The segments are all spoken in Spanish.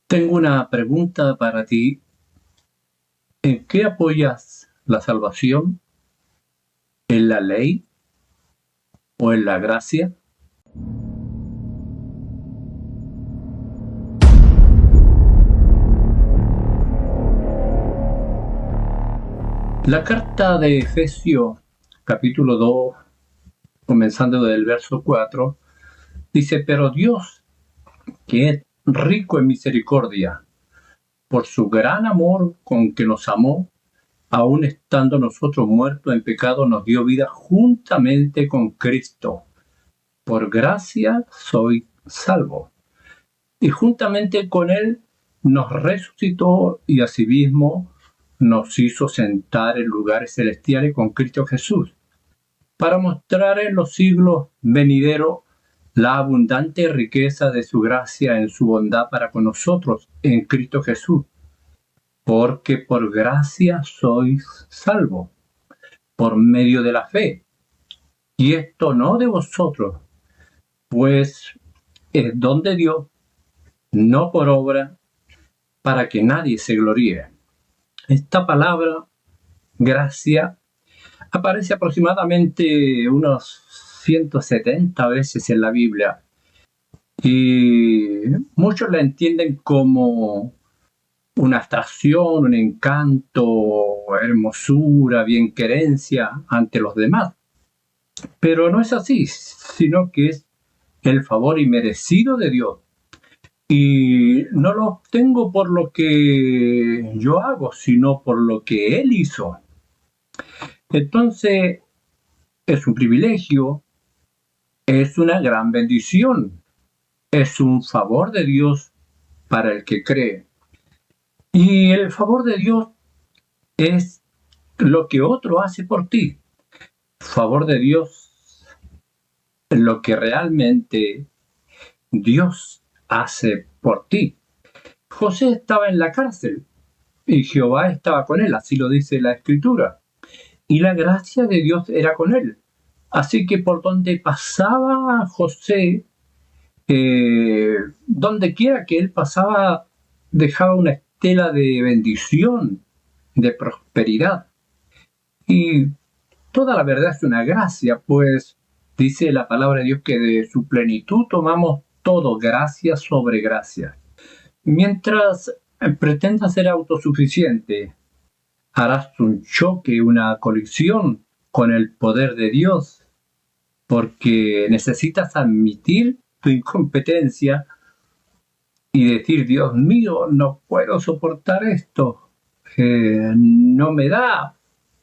Tengo una pregunta para ti. ¿En qué apoyas la salvación? ¿En la ley o en la gracia? La carta de Efesios, capítulo 2, comenzando del verso 4, dice: Pero Dios, que es rico en misericordia, por su gran amor con que nos amó, aun estando nosotros muertos en pecado, nos dio vida juntamente con Cristo. Por gracia soy salvo. Y juntamente con Él nos resucitó y asimismo nos hizo sentar en lugares celestiales con Cristo Jesús, para mostrar en los siglos venideros la abundante riqueza de su gracia en su bondad para con nosotros en Cristo Jesús. Porque por gracia sois salvos, por medio de la fe. Y esto no de vosotros, pues es don de Dios, no por obra, para que nadie se gloríe. Esta palabra, gracia, aparece aproximadamente unos 170 veces en la Biblia y muchos la entienden como una abstracción, un encanto, hermosura, bienquerencia ante los demás. Pero no es así, sino que es el favor inmerecido de Dios. Y no lo obtengo por lo que yo hago, sino por lo que Él hizo. Entonces, es un privilegio, es una gran bendición, es un favor de Dios para el que cree. Y el favor de Dios es lo que otro hace por ti. Favor de Dios es lo que realmente Dios hace por ti. José estaba en la cárcel y Jehová estaba con él, así lo dice la Escritura. Y la gracia de Dios era con él. Así que por donde pasaba José, donde quiera que él pasaba, dejaba una estela de bendición, de prosperidad. Y toda la verdad es una gracia, pues dice la palabra de Dios que de su plenitud tomamos todo, gracia sobre gracia. Mientras pretendas ser autosuficiente, harás un choque, una colisión con el poder de Dios, porque necesitas admitir tu incompetencia y decir: Dios mío, no puedo soportar esto, no me da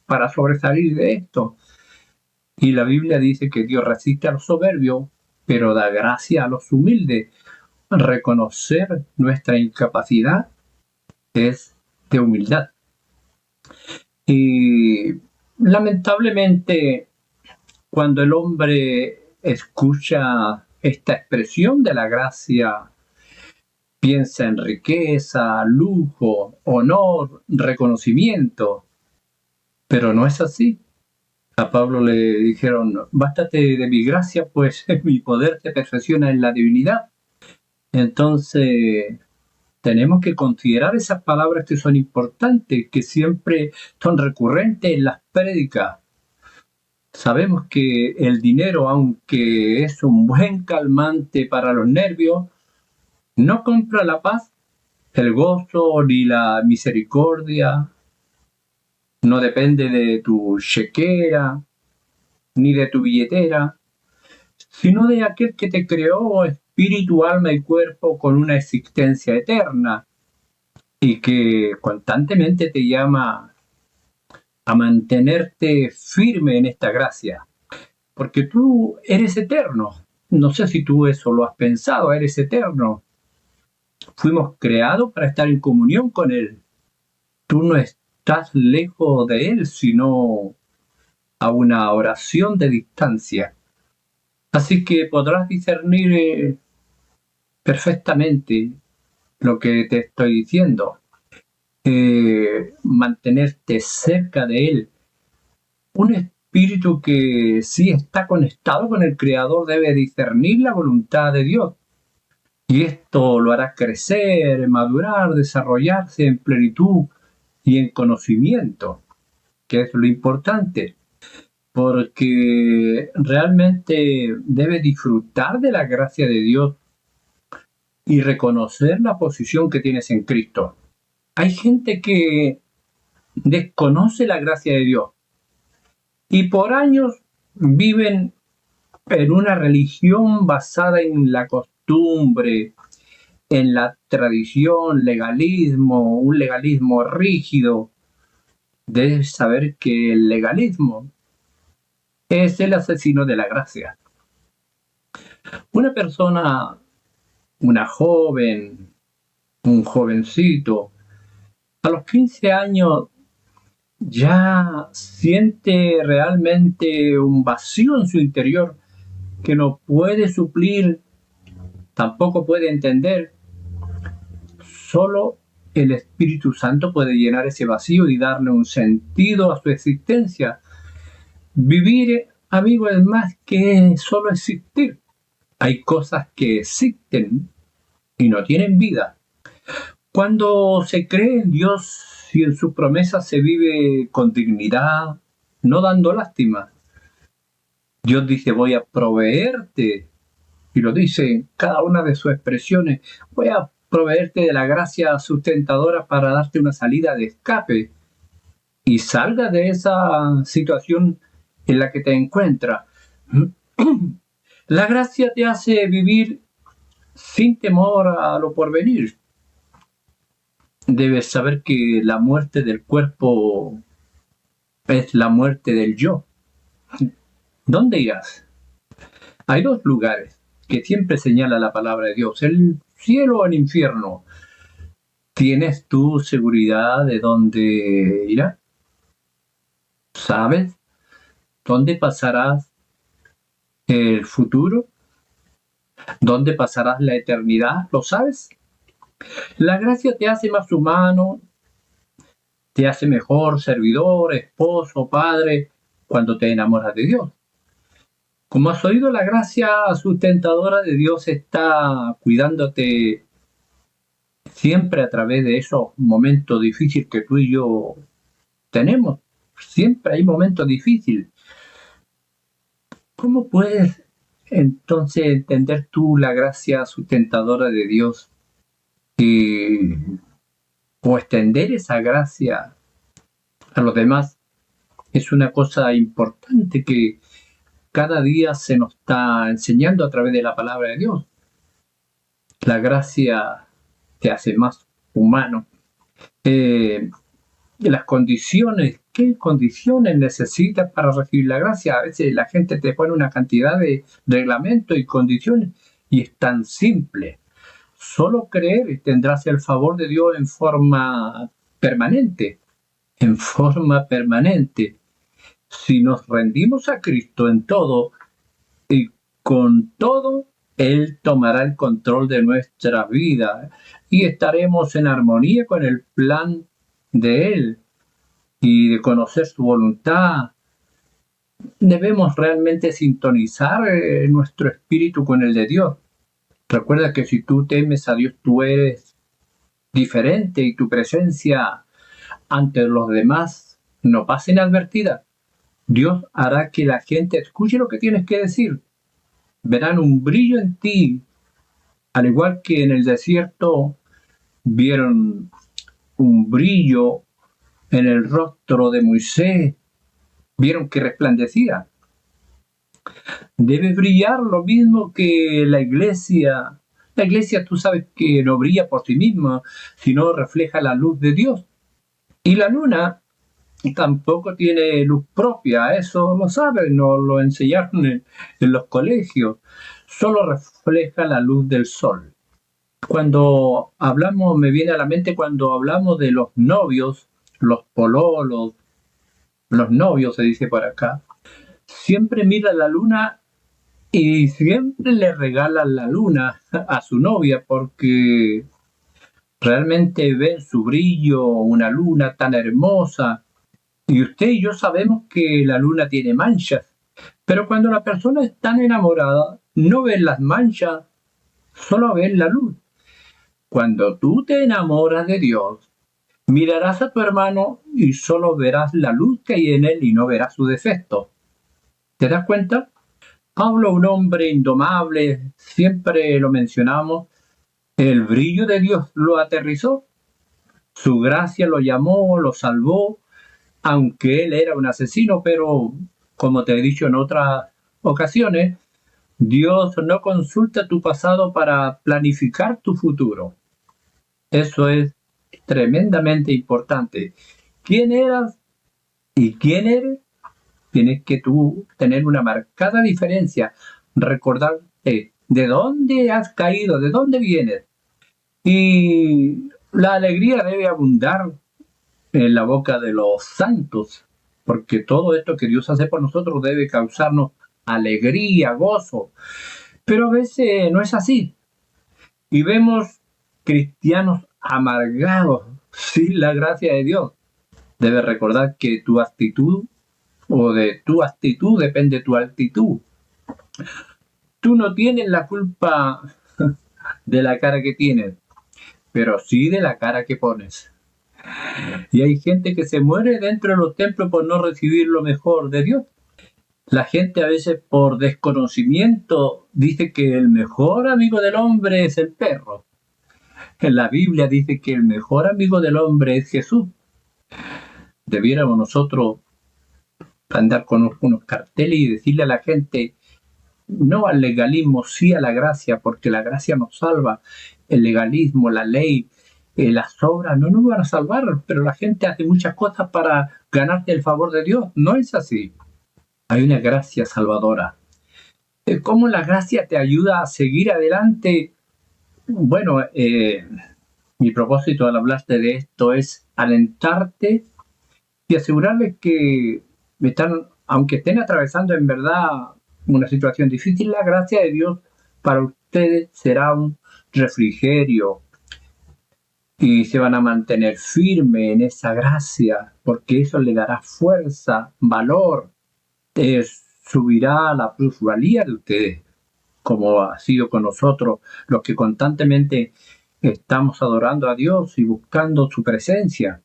para sobresalir de esto. Y la Biblia dice que Dios resiste a los soberbios, pero da gracia a los humildes. Reconocer nuestra incapacidad es de humildad. Y lamentablemente, cuando el hombre escucha esta expresión de la gracia, piensa en riqueza, lujo, honor, reconocimiento, pero no es así. A Pablo le dijeron: bástate de mi gracia, pues mi poder se perfecciona en la divinidad. Entonces, tenemos que considerar esas palabras que son importantes, que siempre son recurrentes en las prédicas. Sabemos que el dinero, aunque es un buen calmante para los nervios, no compra la paz, el gozo ni la misericordia. No depende de tu chequera ni de tu billetera, sino de aquel que te creó espíritu, alma y cuerpo con una existencia eterna y que constantemente te llama a mantenerte firme en esta gracia, porque tú eres eterno. No sé si tú eso lo has pensado, eres eterno. Fuimos creados para estar en comunión con Él. Tú no estás lejos de Él, sino a una oración de distancia. Así que podrás discernir perfectamente lo que te estoy diciendo. Mantenerte cerca de Él. Un espíritu que sí está conectado con el Creador debe discernir la voluntad de Dios. Y esto lo hará crecer, madurar, desarrollarse en plenitud y en conocimiento, que es lo importante, porque realmente debe disfrutar de la gracia de Dios y reconocer la posición que tienes en Cristo. Hay gente que desconoce la gracia de Dios y por años viven en una religión basada en la costumbre, en la tradición, legalismo, un legalismo rígido. Debes saber que el legalismo es el asesino de la gracia. Una persona, una joven, un jovencito, a los 15 años ya siente realmente un vacío en su interior que no puede suplir, tampoco puede entender. Solo el Espíritu Santo puede llenar ese vacío y darle un sentido a su existencia. Vivir, amigo, es más que solo existir. Hay cosas que existen y no tienen vida. Cuando se cree en Dios y en sus promesas se vive con dignidad, no dando lástima. Dios dice, voy a proveerte, y lo dice en cada una de sus expresiones, voy a proveerte de la gracia sustentadora para darte una salida de escape y salga de esa situación en la que te encuentras. La gracia te hace vivir sin temor a lo porvenir. Debes saber que la muerte del cuerpo es la muerte del yo. ¿Dónde irás? Hay dos lugares que siempre señala la palabra de Dios, el cielo o el infierno. ¿Tienes tú seguridad de dónde irás? ¿Sabes dónde pasarás el futuro? ¿Dónde pasarás la eternidad? ¿Lo sabes? La gracia te hace más humano, te hace mejor servidor, esposo, padre, cuando te enamoras de Dios. Como has oído, la gracia sustentadora de Dios está cuidándote siempre a través de esos momentos difíciles que tú y yo tenemos. Siempre hay momentos difíciles. ¿Cómo puedes entonces entender tú la gracia sustentadora de Dios o extender esa gracia a los demás? Es una cosa importante que cada día se nos está enseñando a través de la palabra de Dios. La gracia te hace más humano. Las condiciones, ¿qué condiciones necesitas para recibir la gracia? A veces la gente te pone una cantidad de reglamentos y condiciones y es tan simple. Solo creer y tendrás el favor de Dios en forma permanente, en forma permanente. Si nos rendimos a Cristo en todo y con todo, Él tomará el control de nuestra vida y estaremos en armonía con el plan de Él y de conocer su voluntad. Debemos realmente sintonizar nuestro espíritu con el de Dios. Recuerda que si tú temes a Dios, tú eres diferente y tu presencia ante los demás no pasa inadvertida. Dios hará que la gente escuche lo que tienes que decir. Verán un brillo en ti, al igual que en el desierto vieron un brillo en el rostro de Moisés, vieron que resplandecía. Debe brillar lo mismo que la iglesia. La iglesia, tú sabes que no brilla por sí misma, sino refleja la luz de Dios. Y la luna tampoco tiene luz propia, eso lo saben, nos lo enseñaron en los colegios. Solo refleja la luz del sol. Cuando hablamos, me viene a la mente cuando hablamos de los novios, los pololos, los novios se dice por acá, siempre mira la luna y siempre le regalan la luna a su novia porque realmente ven su brillo, una luna tan hermosa. Y usted y yo sabemos que la luna tiene manchas, pero cuando la persona es tan enamorada, no ven las manchas, solo ven la luz. Cuando tú te enamoras de Dios, mirarás a tu hermano y solo verás la luz que hay en él y no verás su defecto. ¿Te das cuenta? Pablo, un hombre indomable, siempre lo mencionamos, el brillo de Dios lo aterrizó, su gracia lo llamó, lo salvó, aunque él era un asesino, pero como te he dicho en otras ocasiones, Dios no consulta tu pasado para planificar tu futuro. Eso es tremendamente importante. ¿Quién eras y quién eres? Tienes que tú tener una marcada diferencia, recordarte de dónde has caído, de dónde vienes. Y la alegría debe abundar en la boca de los santos, porque todo esto que Dios hace por nosotros debe causarnos alegría, gozo. Pero a veces no es así. Y vemos cristianos amargados sin la gracia de Dios. Debes recordar que tu actitud o de tu actitud depende tu actitud. Tú no tienes la culpa de la cara que tienes, pero sí de la cara que pones. Y hay gente que se muere dentro de los templos por no recibir lo mejor de Dios. La gente a veces por desconocimiento dice que el mejor amigo del hombre es el perro. En la Biblia dice que el mejor amigo del hombre es Jesús. Debiéramos nosotros andar con unos carteles y decirle a la gente, no al legalismo, sí a la gracia, porque la gracia nos salva. El legalismo, la ley, las obras no nos van a salvar, pero la gente hace muchas cosas para ganarte el favor de Dios. No es así. Hay una gracia salvadora. ¿Cómo la gracia te ayuda a seguir adelante? Bueno, mi propósito al hablarte de esto es alentarte y asegurarles que aunque estén atravesando en verdad una situación difícil, la gracia de Dios para ustedes será un refrigerio y se van a mantener firmes en esa gracia, porque eso le dará fuerza, valor, subirá la plusvalía de ustedes, como ha sido con nosotros, los que constantemente estamos adorando a Dios y buscando su presencia.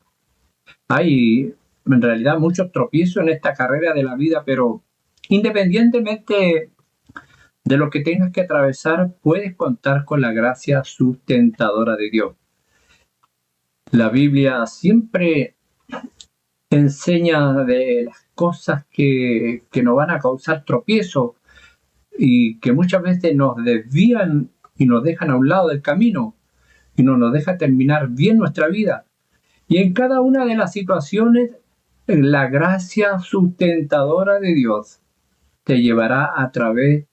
Hay en realidad muchos tropiezos en esta carrera de la vida, pero independientemente de lo que tengas que atravesar, puedes contar con la gracia sustentadora de Dios. La Biblia siempre enseña de las cosas que nos van a causar tropiezo y que muchas veces nos desvían y nos dejan a un lado del camino y no nos deja terminar bien nuestra vida. Y en cada una de las situaciones, la gracia sustentadora de Dios te llevará a través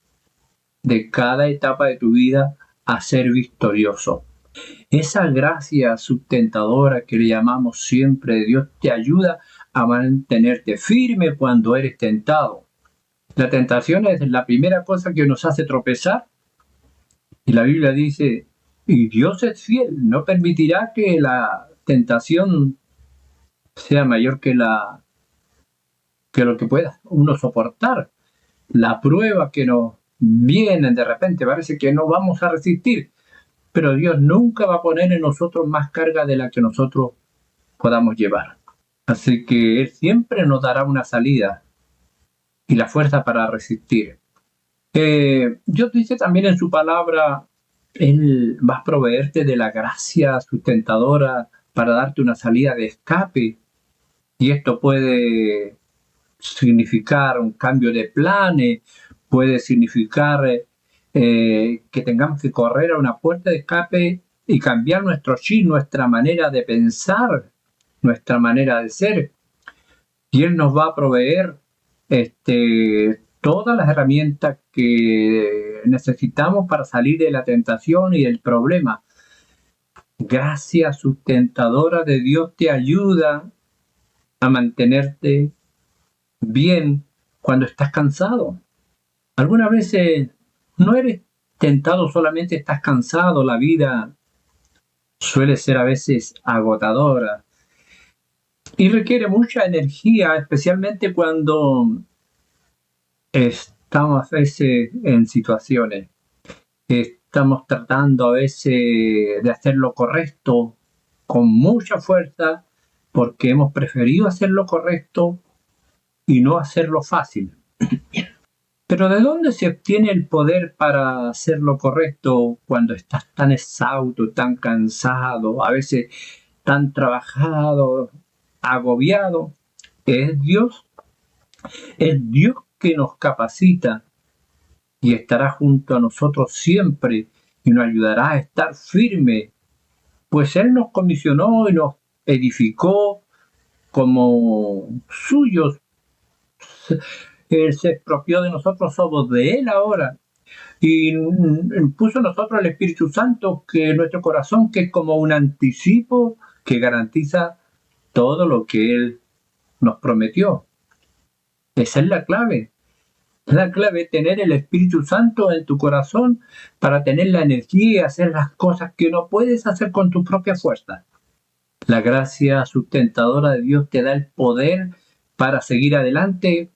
de cada etapa de tu vida a ser victorioso. Esa gracia sustentadora que le llamamos siempre de Dios te ayuda a mantenerte firme cuando eres tentado. La tentación es la primera cosa que nos hace tropezar y la Biblia dice, y Dios es fiel, no permitirá que la tentación sea mayor que lo que pueda uno soportar. La prueba que nos viene de repente parece que no vamos a resistir, pero Dios nunca va a poner en nosotros más carga de la que nosotros podamos llevar. Así que Él siempre nos dará una salida y la fuerza para resistir. Dios dice también en su palabra, Él va a proveerte de la gracia sustentadora para darte una salida de escape. Y esto puede significar un cambio de planes, puede significar que tengamos que correr a una puerta de escape y cambiar nuestro chip, nuestra manera de pensar, nuestra manera de ser. Y Él nos va a proveer todas las herramientas que necesitamos para salir de la tentación y del problema. Gracia sustentadora de Dios te ayuda a mantenerte bien cuando estás cansado. Algunas veces no eres tentado, solamente estás cansado. La vida suele ser a veces agotadora y requiere mucha energía, especialmente cuando estamos a veces en situaciones. estamos tratando a veces de hacer lo correcto con mucha fuerza porque hemos preferido hacer lo correcto y no hacerlo fácil. Pero ¿de dónde se obtiene el poder para hacer lo correcto cuando estás tan exhausto, tan cansado, a veces tan trabajado, agobiado? Es Dios, es Dios que nos capacita y estará junto a nosotros siempre y nos ayudará a estar firme, pues Él nos comisionó y nos edificó como suyos. Él se expropió de nosotros, somos de Él ahora. Y puso en nosotros el Espíritu Santo, que en nuestro corazón, que es como un anticipo que garantiza todo lo que Él nos prometió. Esa es la clave. La clave es tener el Espíritu Santo en tu corazón para tener la energía y hacer las cosas que no puedes hacer con tu propia fuerza. La gracia sustentadora de Dios te da el poder para seguir adelante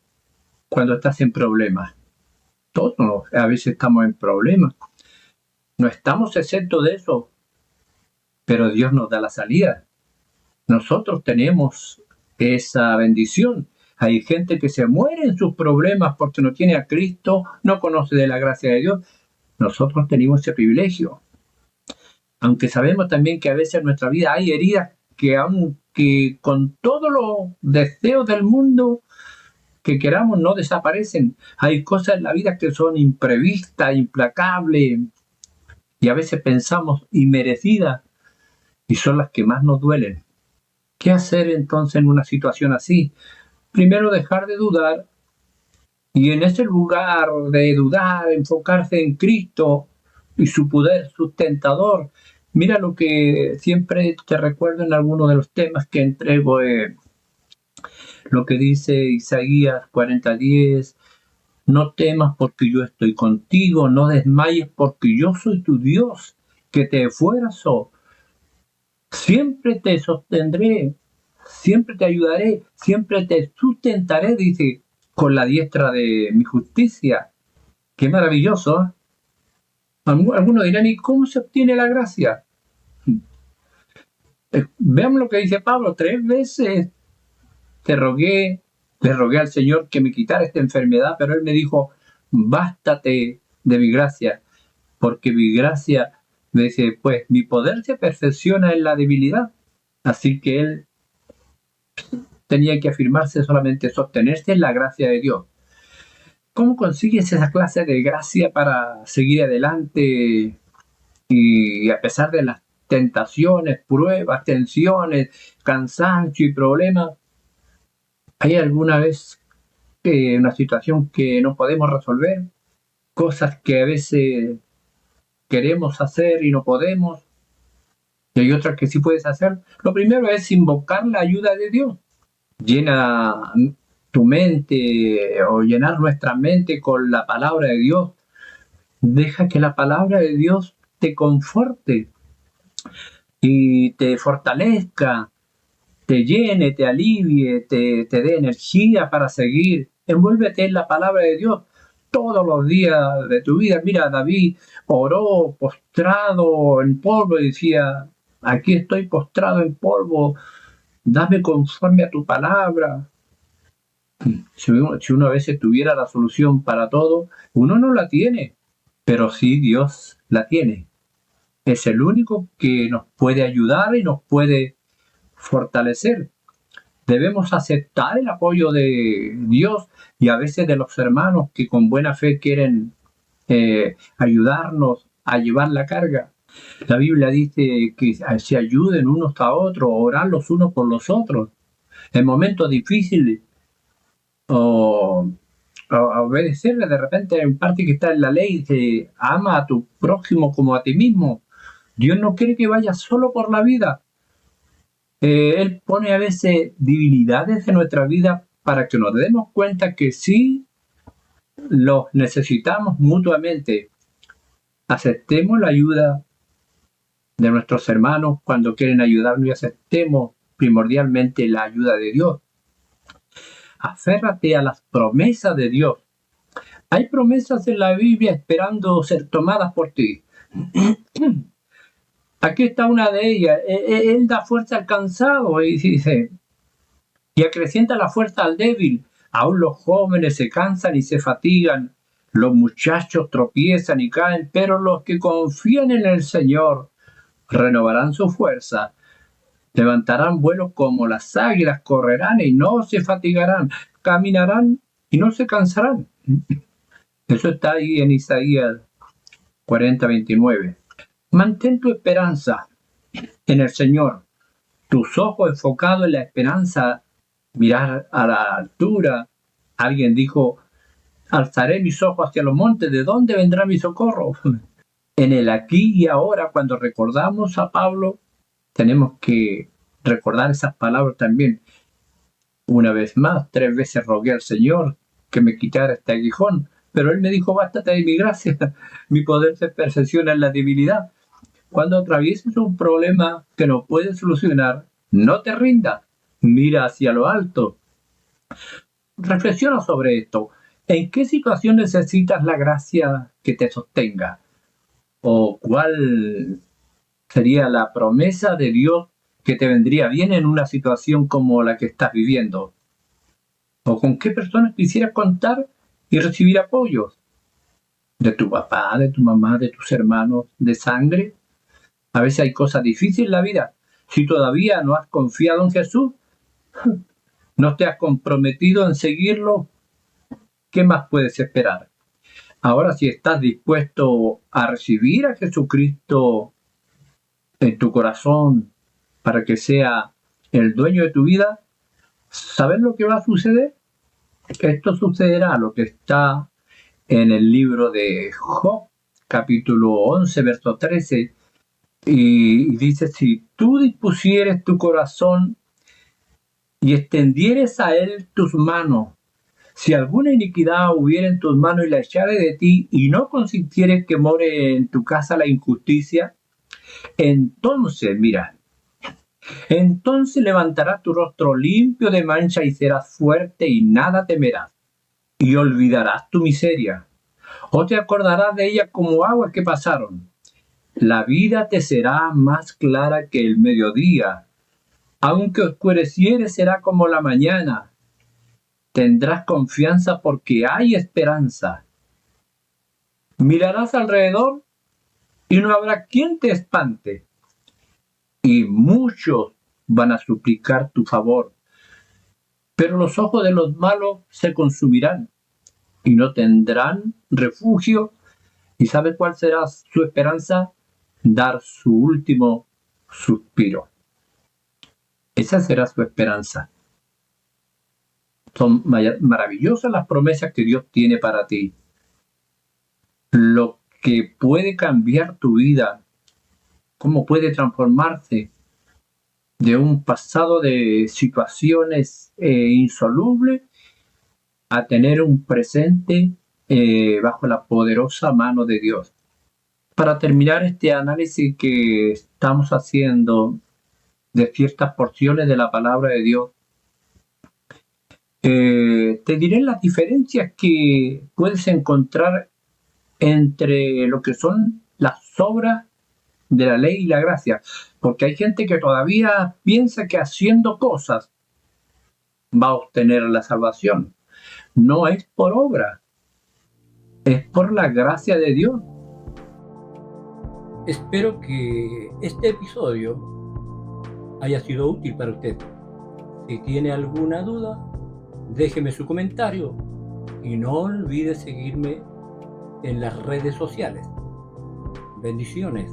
cuando estás en problemas. Todos a veces estamos en problemas. No estamos exentos de eso, pero Dios nos da la salida. Nosotros tenemos esa bendición. Hay gente que se muere en sus problemas porque no tiene a Cristo, no conoce de la gracia de Dios. Nosotros tenemos ese privilegio. Aunque sabemos también que a veces en nuestra vida hay heridas que aunque con todos los deseos del mundo que queramos no desaparecen. Hay cosas en la vida que son imprevistas, implacables y a veces pensamos inmerecidas y son las que más nos duelen. ¿Qué hacer entonces en una situación así? Primero, dejar de dudar y en ese lugar de dudar, enfocarse en Cristo y su poder sustentador. Mira lo que siempre te recuerdo en alguno de los temas que entrego, lo que dice Isaías 40:10. No temas porque yo estoy contigo, no desmayes porque yo soy tu Dios, que te esfuerzo. Siempre te sostendré, siempre te ayudaré, siempre te sustentaré, dice, con la diestra de mi justicia. Qué maravilloso, ¿eh? Algunos dirán, ¿y cómo se obtiene la gracia? Veamos lo que dice Pablo, 3 veces le rogué al Señor que me quitara esta enfermedad, pero Él me dijo, bástate de mi gracia, porque mi gracia, me dice, pues mi poder se perfecciona en la debilidad. Así que Él tenía que afirmarse solamente, sostenerse en la gracia de Dios. ¿Cómo consigues esa clase de gracia para seguir adelante y a pesar de las tentaciones, pruebas, tensiones, cansancio y problemas? ¿Hay alguna vez una situación que no podemos resolver? Cosas que a veces queremos hacer y no podemos, y hay otras que sí puedes hacer. Lo primero es invocar la ayuda de Dios. Llena tu mente o llenar nuestra mente con la palabra de Dios. Deja que la palabra de Dios te conforte y te fortalezca, te llene, te alivie, te dé energía para seguir. Envuélvete en la palabra de Dios todos los días de tu vida. Mira, David oró postrado en polvo y decía, aquí estoy postrado en polvo, dame conforme a tu palabra. Si uno a veces tuviera la solución para todo, uno no la tiene, pero sí Dios la tiene. Es el único que nos puede ayudar y nos puede fortalecer. Debemos aceptar el apoyo de Dios y a veces de los hermanos que con buena fe quieren ayudarnos a llevar la carga. La Biblia dice que se ayuden unos a otros, orar los unos por los otros. En momentos difíciles o obedecerle, de repente en parte que está en la ley, dice, ama a tu prójimo como a ti mismo. Dios no quiere que vayas solo por la vida. Él pone a veces debilidades en nuestra vida para que nos demos cuenta que sí los necesitamos mutuamente. Aceptemos la ayuda de nuestros hermanos cuando quieren ayudarnos y aceptemos primordialmente la ayuda de Dios. Aférrate a las promesas de Dios. Hay promesas en la Biblia esperando ser tomadas por ti. Aquí está una de ellas. Él da fuerza al cansado y dice, y acrecienta la fuerza al débil. Aún los jóvenes se cansan y se fatigan. Los muchachos tropiezan y caen, pero los que confían en el Señor renovarán su fuerza. Levantarán vuelo como las águilas, correrán y no se fatigarán, caminarán y no se cansarán. Eso está ahí en Isaías 40:29. Mantén tu esperanza en el Señor, tus ojos enfocados en la esperanza, mirar a la altura. Alguien dijo, alzaré mis ojos hacia los montes, ¿de dónde vendrá mi socorro? En el aquí y ahora, cuando recordamos a Pablo, tenemos que recordar esas palabras también. Una vez más, 3 veces rogué al Señor que me quitara este aguijón, pero Él me dijo, bástate de mi gracia, mi poder se perfecciona en la debilidad. Cuando atravieses un problema que no puedes solucionar, no te rindas, mira hacia lo alto. Reflexiona sobre esto. ¿En qué situación necesitas la gracia que te sostenga? ¿O cuál sería la promesa de Dios que te vendría bien en una situación como la que estás viviendo? ¿O con qué personas quisieras contar y recibir apoyo? ¿De tu papá, de tu mamá, de tus hermanos de sangre? A veces hay cosas difíciles en la vida. Si todavía no has confiado en Jesús, no te has comprometido en seguirlo, ¿qué más puedes esperar? Ahora, si estás dispuesto a recibir a Jesucristo en tu corazón para que sea el dueño de tu vida, ¿sabes lo que va a suceder? Esto sucederá, lo que está en el libro de Job, capítulo 11, verso 13, y dice, si tú dispusieres tu corazón y extendieres a él tus manos, si alguna iniquidad hubiera en tus manos y la echare de ti, y no consintieres que more en tu casa la injusticia, entonces, mira, entonces levantarás tu rostro limpio de mancha y serás fuerte y nada temerás, y olvidarás tu miseria, o te acordarás de ella como aguas que pasaron. La vida te será más clara que el mediodía, aunque oscureciere será como la mañana. Tendrás confianza porque hay esperanza. Mirarás alrededor y no habrá quien te espante. Y muchos van a suplicar tu favor. Pero los ojos de los malos se consumirán y no tendrán refugio. ¿Y sabe cuál será su esperanza? Dar su último suspiro. Esa será su esperanza. Son maravillosas las promesas que Dios tiene para ti. Lo que puede cambiar tu vida, cómo puede transformarse de un pasado de situaciones insolubles a tener un presente bajo la poderosa mano de Dios. Para terminar este análisis que estamos haciendo de ciertas porciones de la palabra de Dios, te diré las diferencias que puedes encontrar entre lo que son las obras de la ley y la gracia, porque hay gente que todavía piensa que haciendo cosas va a obtener la salvación. No es por obra, es por la gracia de Dios. Espero que este episodio haya sido útil para usted. Si tiene alguna duda, déjeme su comentario y no olvide seguirme en las redes sociales. Bendiciones.